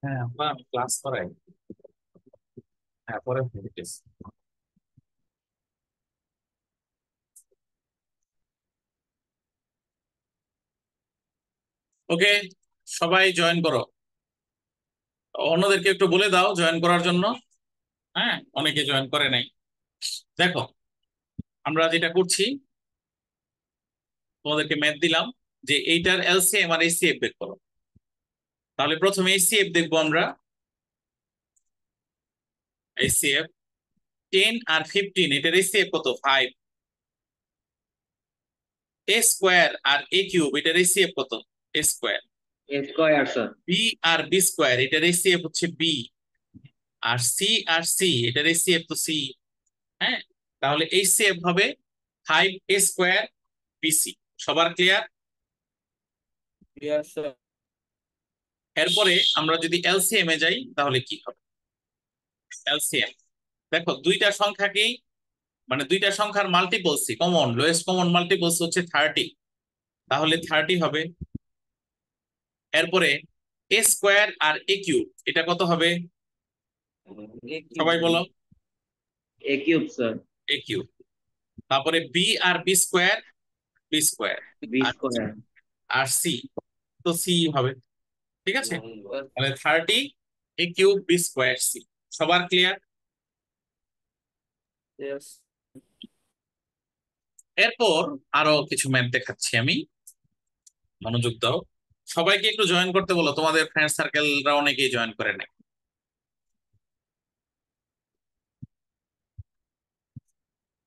হ্যাঁ, আমরা আমি ক্লাস করাই। হ্যাঁ, পরে দিতেছি। ওকে, সবাই জয়েন করো। অন্যদেরকে একটু বলে দাও জয়েন করার জন্য। হ্যাঁ, অনেকে জয়েন করে নাই। দেখো, আমরা যেটা করছি, তোমাদেরকে ম্যাথ দিলাম যে এইটার এলসিএম আর এইচসিএফ বের করো। তাহলে প্রথমে এইচসিএফ দেখবো আমরা। এইচসিএফ 10 আর 15, এটার এইচসিএফ কত? 5। এ স্কোয়ার আর এ কিউব, এটার এইচসিএফ কত? এ স্কোয়ার। Square sir. বি আর বি স্কোয়ার, এটার এইচসিএফ হচ্ছে বি। আর সি, এটার এইচসিএফ তো সি। হ্যাঁ, তাহলে এইচসিএফ হবে 5 a স্কোয়ার বিসি। সবার ক্লিয়ার? Yes sir. এরপরে আমরা যদি এলসিএম এ যাই তাহলে কি হবে? এলসিএম দেখো, দুইটা সংখ্যাকেই, মানে দুইটা সংখ্যার multiples, common lowest common multiples হচ্ছে 30। তাহলে 30 হবে। এরপরে এ স্কোয়ার আর এ কিউব, এটা কত হবে? সবাই বলো। A cube sir. A cube. তারপরে বি আর b square, b square. B আর স্কয়ার। আর সি, তো সি হবে। ঠিক আছে, তাহলে 30 a cube b square c. সবার ক্লিয়ার? ইয়েস। এরপর আরো কিছু ম্যাথ দেখাচ্ছি আমি, মনোযোগ দাও। সবাইকে একটু জয়েন করতে বলো, তোমাদের ফ্রেন্ড সার্কেলরা অনেকেই জয়েন করে নাই।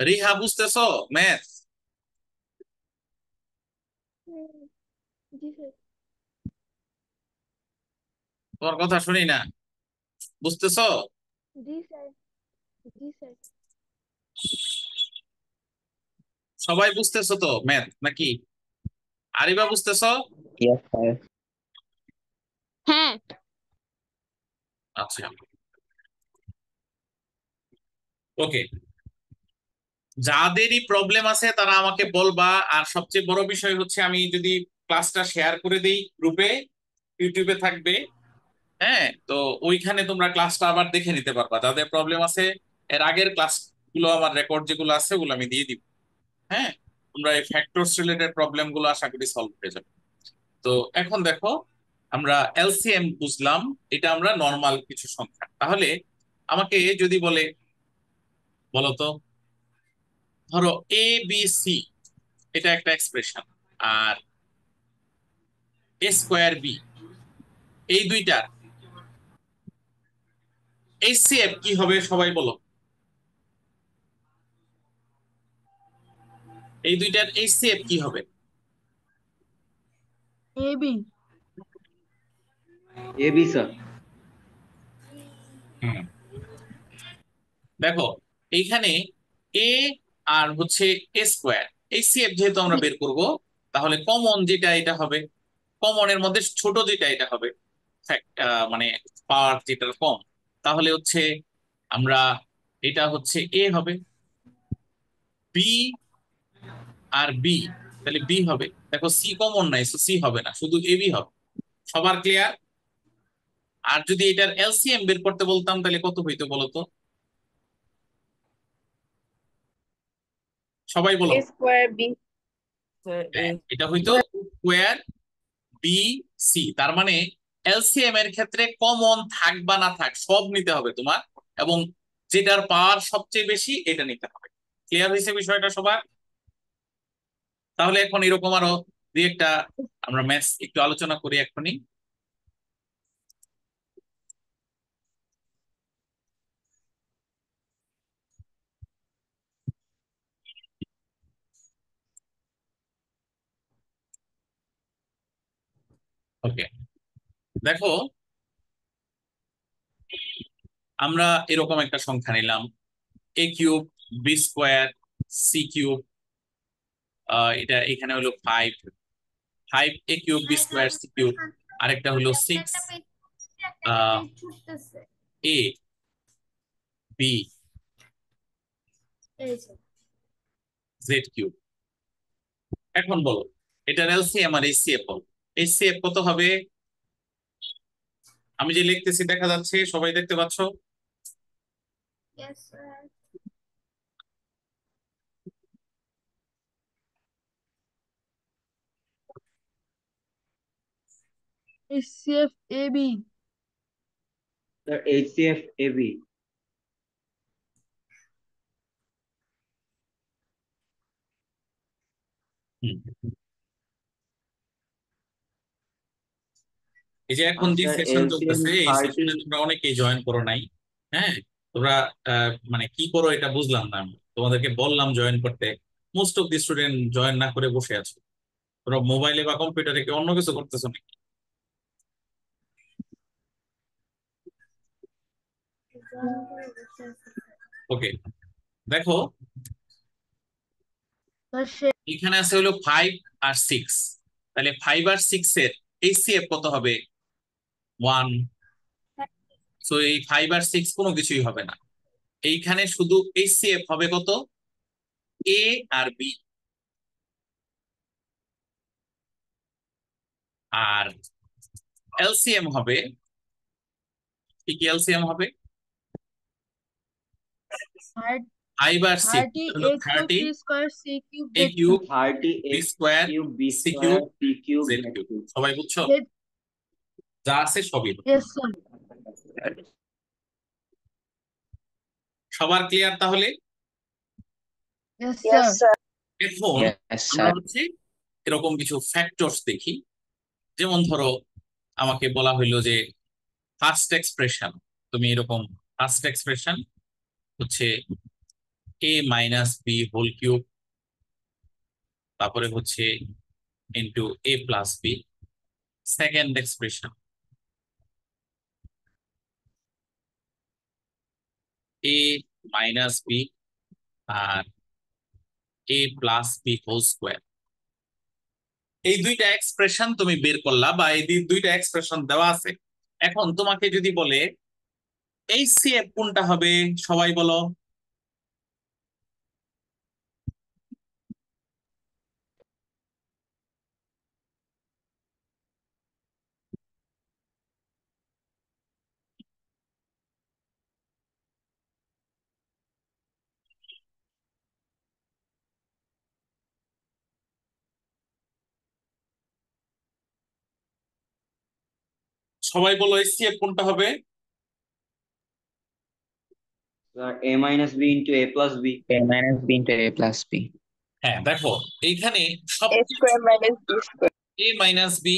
রিহা, বুঝতেছো ম্যাথ? হুম, জি স্যার। তোমার কথা শুনি না, বুঝতেছো? জি স্যার। জি স্যার। সবাই বুঝতেছো তো ম্যাথ নাকি? আরিবা, বুঝতেছো? Yes sir. হ্যাঁ। আচ্ছা, ওকে। যাদেরই প্রবলেম আছে তারা আমাকে বলবা। আর সবচেয়ে বড় বিষয় হচ্ছে, আমি যদি ক্লাসটা শেয়ার করে দিই গ্রুপে, ইউটিউবে থাকবে। হ্যাঁ, তো ওইখানে তোমরা ক্লাসটা আবার দেখে নিতে পারবা, যাদের প্রবলেম আছে। এর আগের ক্লাসগুলো, আমার রেকর্ড যেগুলো আছে ওগুলো আমি দিয়ে দিব। হ্যাঁ, তোমরা এই ফ্যাক্টরস রিলেটেড প্রবলেম গুলো আশা করি সলভ হয়ে যাবে। তো এখন দেখো, আমরা এলসিএম বুঝলাম, এটা আমরা নর্মাল কিছু সংখ্যা। তাহলে আমাকে যদি বলে, বলো তো, ধরো এ বি সি, এটা একটা expression. R a square B, এই দুইটার এইচসিএফ কি হবে? সবাই বলো। এই দুইটার এইচসিএফ কি হবে? এবি। A B sir. হুম, দেখো এইখানে এ আর হচ্ছে এ স্কোয়ার, এইচসিএফ যেহেতু আমরা বের করব, তাহলে কমন যেটা এটা হবে। কমনের মধ্যে ছোট যেটা এটা হবে। মানে পাওয়ার যেটা কম। তাহলে হচ্ছে আমরা, এটা হচ্ছে এ হবে। বি আর বি, তাহলে বি হবে। দেখো সি কমন নাই, সি হবে না, শুধু এবি হবে। সবার ক্লিয়ার? আর যদি এটার এলসিএম বের করতে বলতাম তাহলে কত হইতো বলো তো? সবাই বলো। এ স্কোয়ার বি। হ্যাঁ, এটা হইতো স্কোয়ার বি সি। তার মানে এলসিএম এর ক্ষেত্রে কমন থাক বা না থাক সব নিতে হবে তোমার, এবং যেটার পাওয়ার সবচেয়ে বেশি এটা নিতে হবে। ক্লিয়ার হয়েছে বিষয়টা সবার? তাহলে এখন এরকম আরো দুই একটা আমরা ম্যাথস একটু আলোচনা করি এখনই। ওকে, দেখো আমরা এরকম একটা সংখ্যা নিলাম, a cube b square c cube. এটা এখানে হলো 5। 5 a cube b square c cube. আরেকটা হলো 6 এ বি জেড কিউব। এখন বলো, এটার এলসিএম আর এইচসিএফ বলো। এইচসিএফ কত হবে? আমি যে লিখতেছি দেখা যাচ্ছে, সবাই দেখতে পাচ্ছ? Yes, sir. HCF AB. Sir, HCF AB. হুম। এই যে এখন যে Sir, সেশন LCM চলতেছে, এই 30. সেশনে তোমরা অনেকেই জয়েন করো নাই। হ্যাঁ, তোমরা মানে কি করো এটা বুঝলাম না। আমি তোমাদেরকে বললাম জয়েন করতে, most of the student join না করে বসে আছো। তোমরা মোবাইলে বা কম্পিউটারে কি অন্য কিছু করতেছো নাকি? ওকে, দেখো Sir, এখানে আছে হলো 5 আর 6। তাহলে 5 আর 6 এর এইচসিএফ কত হবে? 1। সো এই 5 আর 6 কোনো কিছুই হবে না। এইখানে শুধু এইচসিএফ হবে কত? এ আর বি। আর এলসিএম হবে কি? কি এলসিএম হবে? 5 আর 6 30 হলো A cube 30 C square C cube A Z cube 30 B X square cube, B C cube square, C cube, Z Z cube. cube. সবাই বুঝছো? Z. যা আছে সবই হবে। Yes, sir. সবার ক্লিয়ার তাহলে? Yes, sir. এখন Yes, আমরা sir. হচ্ছে এরকম কিছু ফ্যাক্টরস দেখি। যেমন ধরো আমাকে বলা হইলো যে ফার্স্ট এক্সপ্রেশন, তুমি এরকম ফার্স্ট এক্সপ্রেশন হচ্ছে এ মাইনাস বি হোল কিউব, তারপরে হচ্ছে ইন্টু এ প্লাস বি। সেকেন্ড এক্সপ্রেশন এ মাইনাস বি আর এ প্লাস বি হোল স্কোয়ার। এই দুইটা এক্সপ্রেশন তুমি বের করলা, বা এই দুইটা এক্সপ্রেশন দেওয়া আছে। এখন তোমাকে যদি বলে এইচসিএফ কোনটা হবে, সবাই বলো। সবাই বলো এইচসিএফ কোনটা হবে? Sir, A minus B into A plus B. A minus B into A plus B. হ্যাঁ, দেখো এইখানে A সবচেয়ে square minus B square. এ মাইনাস বি,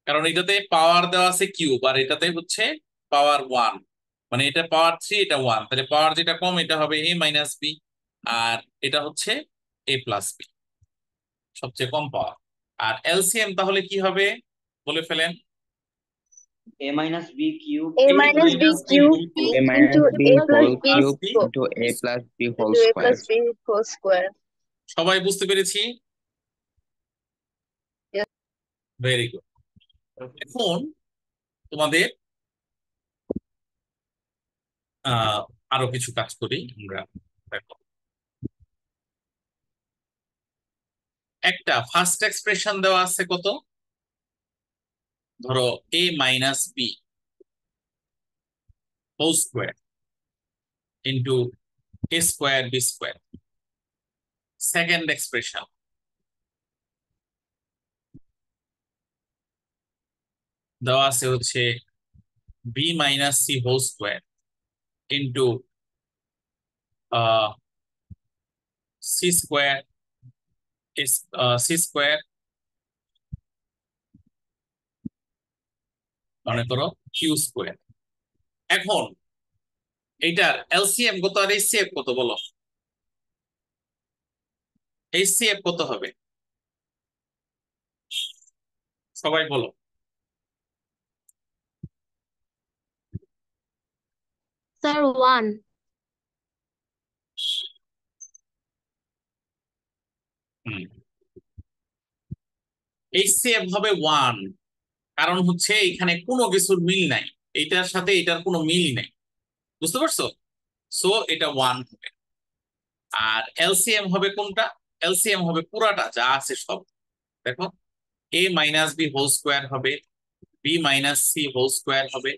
কারণ এটাতে পাওয়ার দেওয়া আছে কিউব, আর এটাতে হচ্ছে পাওয়ার 1। মানে এটা পাওয়ার 3, এটা 1, তাহলে পাওয়ার যেটা কম এটা হবে এ মাইনাস বি, আর এটা হচ্ছে এ প্লাস বি, সবচেয়ে কম পাওয়ার। আর এলসিএম তাহলে কি হবে বলে ফেলেন? A minus B cube. A A minus B minus B cube whole cube A into minus B A plus whole B cube square. into A plus B whole Into A square. plus B whole square. সবাই বুঝতে পেরেছি? Yes. Very good. এখন তোমাদের আরো কিছু কাজ করি আমরা। দেখো, একটা ফার্স্ট এক্সপ্রেশন দেওয়া আছে কত? ধরো a minus b whole square into a square b square. Second expression দেওয়া আছে হচ্ছে b minus c whole square into c square c square, মনে করো কিউ স্কোয়ার। এখন এইটার এলসিএম কত আর এইচসিএফ কত বলো? এইচসিএফ কত হবে সবাই বলো? Sir, 1. এইচসিএফ হবে 1, কারণ হচ্ছে এখানে কোনো কিছুর মিল নাই, এইটার সাথে এটার কোনো মিলই নাই। বুঝতে পারছো? সো এটা 1 হবে। আর এলসিএম হবে কোনটা? এলসিএম হবে পুরাটা যা আছে সব। দেখো, a minus b whole square হবে, b minus c whole square হবে,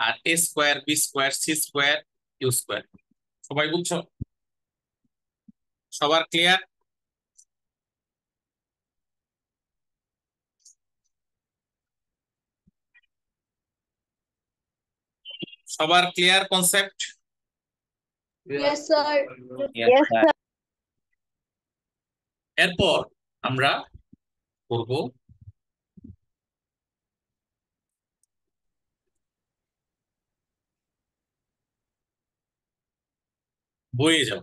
আর a square, b square, c square, u square. সবাই বুঝছো? সবার ক্লিয়ার? সবার clear concept? Yes, sir. Yes, sir. এরপর আমরা করব বইয়ে যাব।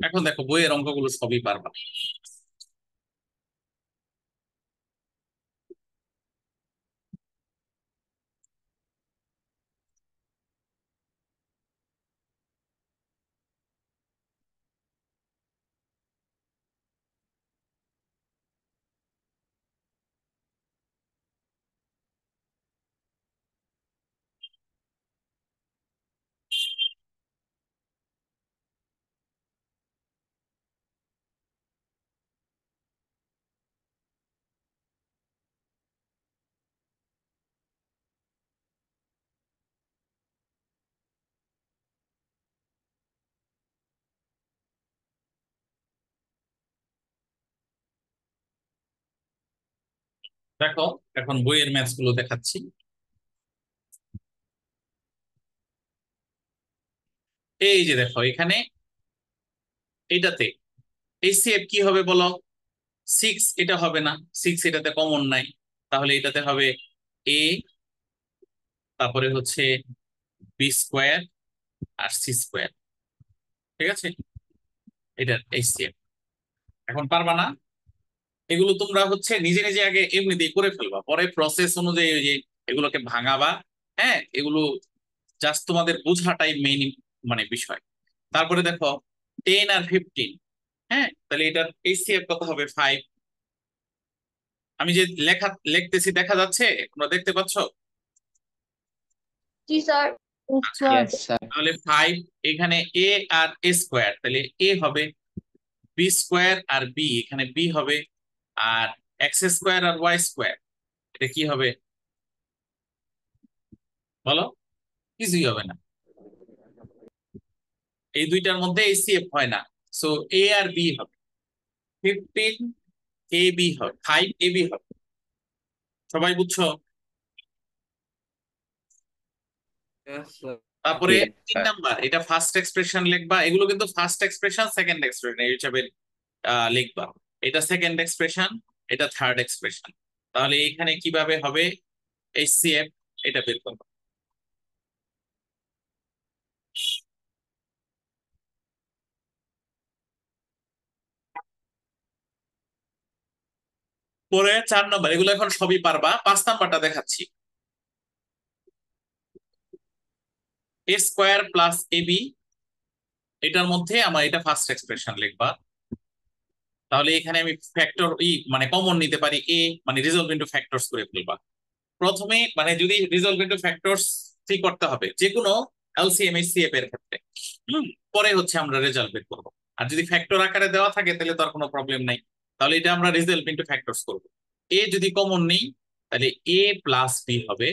এখন দেখো বইয়ের অঙ্কগুলো সবই পারবা। দেখো এখন বইয়ের ম্যাথস গুলো দেখাচ্ছি। এই যে দেখো এখানে এইটাতে এইচসিএফ কি হবে বলো? 6, এটা হবে না, 6 এটাতে কমন নাই। তাহলে এটাতে হবে এ, তারপরে হচ্ছে বি স্কোয়ার আর সি স্কোয়ার। ঠিক আছে, এটার এইচসিএফ। এখন পারবা না, এগুলো তোমরা হচ্ছে নিজে নিজে আগে এমনিতেই করে ফেলবা, পরে প্রসেস অনুযায়ী ওই যে এগুলোকে ভাঙাবা। হ্যাঁ, এগুলো জাস্ট তোমাদের বোঝাটাই মেইন মানে বিষয়। তারপরে দেখো 10 আর 15, হ্যাঁ, তাহলে এটার এইচসিএফ কত হবে? 5। আমি যে লিখতেছি দেখা যাচ্ছে, তোমরা দেখতে পাচ্ছ? Yes, sir. Yes, আচ্ছা, sir. Yes, sir. তাহলে 5, এখানে এ আর এ স্কোয়ার, তাহলে এ হবে, বি স্কোয়ার আর বি, এখানে বি হবে, আর এক্স স্কোয়ার আর ওয়াই স্কোয়ার, এটা কি হবে বলো? কিছুই হবে না, এই দুইটার মধ্যে এইচসিএফ হয় না। সো এ আর বি হবে, 15 এ বি হবে, 5 এ বি হবে। সবাই বুঝছো? Yes, sir. তারপরে Yes, 3 sir. নাম্বার, এটা ফার্স্ট এক্সপ্রেশন লিখবা। এগুলো কিন্তু ফার্স্ট এক্সপ্রেশন, সেকেন্ড এক্সপ্রেশন এই হিসাবে লিখবা। এটা সেকেন্ড এক্সপ্রেশন, এটা থার্ড এক্সপ্রেশন। তাহলে এখানে কিভাবে হবে এইচসিএফ, এটা বের করবো। পরে 4 নম্বর, এগুলো এখন সবই পারবা। 5 নাম্বারটা দেখাচ্ছি। এ স্কোয়ার প্লাস এ বি, এটার মধ্যে আমার এটা ফার্স্ট এক্সপ্রেশন লিখবা। তাহলে এখানে আমি ফ্যাক্টর মানে কমন নিতে পারি, এ মানে রিজলভ ইনটু ফ্যাক্টরস করে ফেলবা। প্রথমে মানে যদি রিজলভ ইনটু ফ্যাক্টরস কি করতে হবে যে কোনো এলসিএম এইচসিএফ এর ক্ষেত্রে, পরে হচ্ছে আমরা রেজাল্ট বের করবো। আর যদি ফ্যাক্টর আকারে দেওয়া থাকে তাহলে তো আর কোনো প্রবলেম নাই, তাহলে এটা আমরা রিজলভ ইনটু ফ্যাক্টরস করবো। এ যদি কমন নেই তাহলে এ প্লাস বি হবে,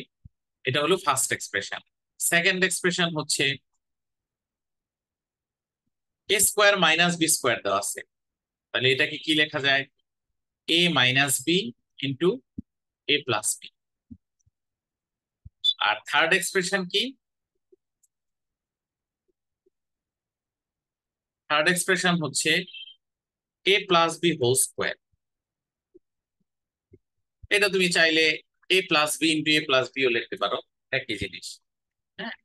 এটা হলো ফার্স্ট এক্সপ্রেশন। সেকেন্ড এক্সপ্রেশন হচ্ছে এ স্কোয়ার মাইনাস বি স্কোয়ার দেওয়া আছে, তাহলে এটাকে কি লেখা যায়? এ মাইনাস বি ইন্টু এ প্লাস বি। আর থার্ড এক্সপ্রেশন কি? থার্ড এক্সপ্রেশন হচ্ছে এ প্লাস বি হোল স্কোয়ার। এটা তুমি চাইলে এ প্লাস বি ইন্টু এ প্লাস বিও লিখতে পারো, একই জিনিস। হ্যাঁ,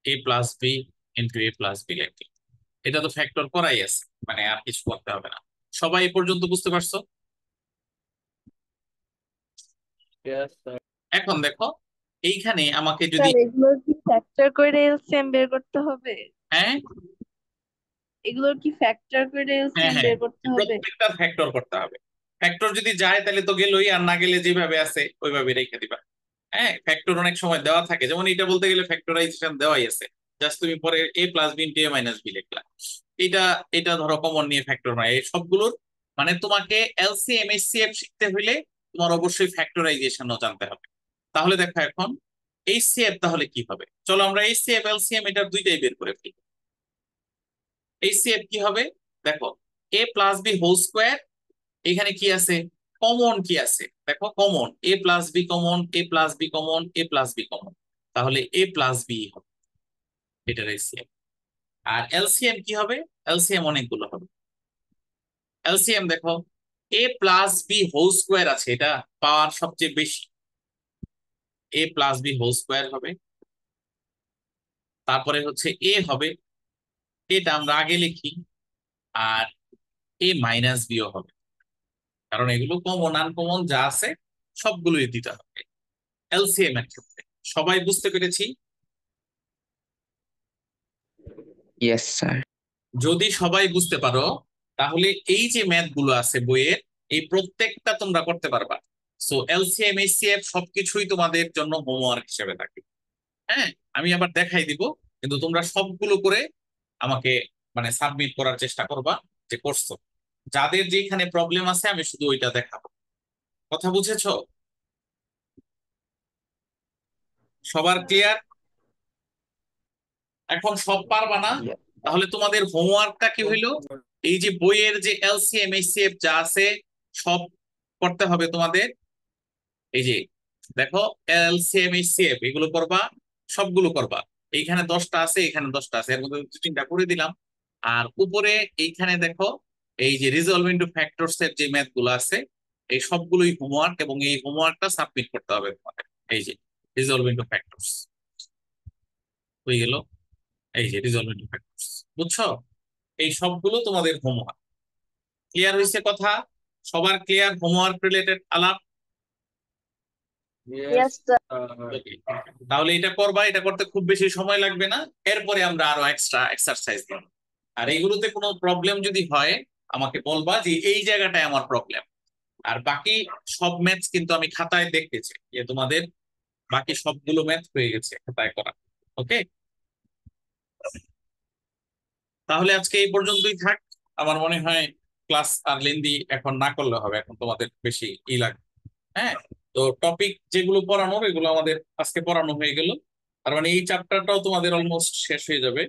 এ প্লাস বি ইন্টু এ প্লাস বি লিখতে, এটা তো ফ্যাক্টর করাই আছে, মানে আর কিছু করতে হবে না। সবাই এ পর্যন্ত বুঝতে পারছো? Yes, sir. এখন দেখো এইখানে আমাকে যদি, স্যার এগুলোর কি ফ্যাক্টর করে এলসিএম বের করতে হবে? হ্যাঁ এগুলোর কি ফ্যাক্টর করে হ্যাঁ এলসিএম হ্যাঁ, বের করতে হবে? প্রত্যেকটা ফ্যাক্টর করতে হবে। ফ্যাক্টর যদি যায় তাহলে তো গেলই, আর না গেলে যেভাবে আছে ওইভাবে রেখে দিবা। হ্যাঁ, ফ্যাক্টর অনেক সময় দেওয়া থাকে, যেমন এটা বলতে গেলে ফ্যাক্টরাইজেশন দেওয়াই আছে, জাস্ট তুমি পরে এ প্লাস বি ইন্টু এ মাইনাস বি লিখলা। এটা এটা ধরো কমন নিয়ে ফ্যাক্টর হয় এই সবগুলোর। মানে তোমাকে এলসিএম এইচসিএফ শিখতে হইলে তোমার অবশ্যই ফ্যাক্টরাইজেশনও জানতে হবে। তাহলে দেখো এখন এইচসিএফ তাহলে কি হবে? চলো আমরা এইচসিএফ এলসিএম এটার দুইটাই বের করে ফেলি। এইচসিএফ কি হবে? দেখো, এ প্লাস বি হোল স্কোয়ার, এখানে কি আছে, কমন কি আছে দেখো, কমন এ প্লাস বি কমন, এ প্লাস বি কমন, এ প্লাস বি কমন, তাহলে এ প্লাস বি হবে এটার এইচসিএফ। আর এলসিএম কি হবে? এলসিএম অনেকগুলো হবে। এলসিএম দেখো, এ প্লাস বি হোল স্কোয়ার আছে, এটা পাওয়ার সবচেয়ে বেশি, এ প্লাস বি হোল স্কোয়ার হবে। তারপরে হচ্ছে এ হবে, এটা আমরা আগে লিখি। আর এ মাইনাস বিও হবে, কারণ এগুলো কমন আনকমন যা আছে সবগুলোই দিতে হবে এলসিএম এর ক্ষেত্রে। সবাই বুঝতে পেরেছি? Yes, sir. যদি সবাই বুঝতে পারো তাহলে এই যে ম্যাথ গুলো আছে বইয়ের, এই প্রত্যেকটা তোমরা করতে পারবা। সো এলসিএম এইচসিএফ সবকিছুই তোমাদের জন্য হোমওয়ার্ক হিসেবে থাকে। হ্যাঁ, আমি আবার দেখাই দিব, কিন্তু তোমরা সবগুলো করে আমাকে মানে সাবমিট করার চেষ্টা করবা যে করছো। যাদের যেখানে প্রবলেম আছে আমি শুধু ওইটা দেখাবো। কথা বুঝেছো? সবার ক্লিয়ার? এখন সব পারবা না, Yeah. তাহলে তোমাদের হোমওয়ার্কটা কি হইলো? এই যে বইয়ের যে এলসিএম এইচসিএফ যা আছে সব করতে হবে তোমাদের। এই যে দেখো, এলসিএম এইচসিএফ এগুলো করবা, সবগুলো করবা। এইখানে 10টা আছে, এখানে 10টা আছে, এর মধ্যে 2-3টা করে দিলাম। আর উপরে এইখানে দেখো, এই যে রিজলভ ইনটু ফ্যাক্টরস এর যে ম্যাথ গুলো আছে এই সবগুলোই হোমওয়ার্ক, এবং এই হোমওয়ার্কটা সাবমিট করতে হবে তোমাদের। এই যে রিজলভ ইনটু ফ্যাক্টরস হয়ে গেল, এই যে রিজলভ ইনটু ফ্যাক্টরস, বুঝছো? এই সবগুলো তোমাদের হোমওয়ার্ক। ক্লিয়ার হয়েছে কথা? সবার ক্লিয়ার হোমওয়ার্ক রিলেটেড আলাপ? Yes, sir. Okay. তাহলে এটা করবা, এটা করতে খুব বেশি সময় লাগবে না। এরপরে আমরা আরো এক্সট্রা এক্সারসাইজ করব। আর এইগুলোতে কোনো প্রবলেম যদি হয় আমাকে বলবা যে এই জায়গাটায় আমার প্রবলেম। আর বাকি সব ম্যাথস কিন্তু আমি খাতায় দেখতেছি যে তোমাদের বাকি সবগুলো ম্যাথ হয়ে গেছে খাতায় করা। ওকে, তাহলে আজকে এই পর্যন্তই থাক। আমার মনে হয় ক্লাস আর লেন্দি এখন না করলে হবে, এখন তোমাদের বেশি লাগবে। হ্যাঁ, তো টপিক যেগুলো পড়ানোর এগুলো আমাদের আজকে পড়ানো হয়ে গেল। তার মানে এই চ্যাপ্টারটাও তোমাদের অলমোস্ট শেষ হয়ে যাবে।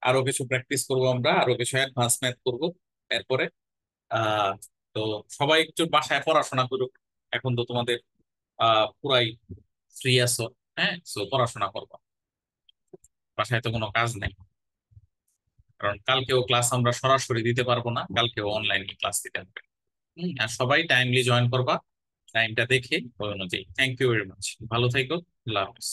আরো কিছু প্র্যাকটিস করব আমরা, আরো কিছু অ্যাডভান্স ম্যাথ করবো এরপরে। আহ তো সবাই একটু বাসায় পড়াশোনা করুক। এখন তো তোমাদের পুরাই ফ্রি আছো। হ্যাঁ, তো পড়াশোনা করবো, বাসায় তো কোনো কাজ নেই। কারণ কালকেও ক্লাস আমরা সরাসরি দিতে পারবো না, কালকেও অনলাইনে ক্লাস দিতে হবে। আর সবাই টাইমলি জয়েন করবা, টাইমটা দেখে ওই অনুযায়ী। থ্যাংক ইউ ভেরি মাচ, ভালো থেকো, আল্লাহ হাফেজ।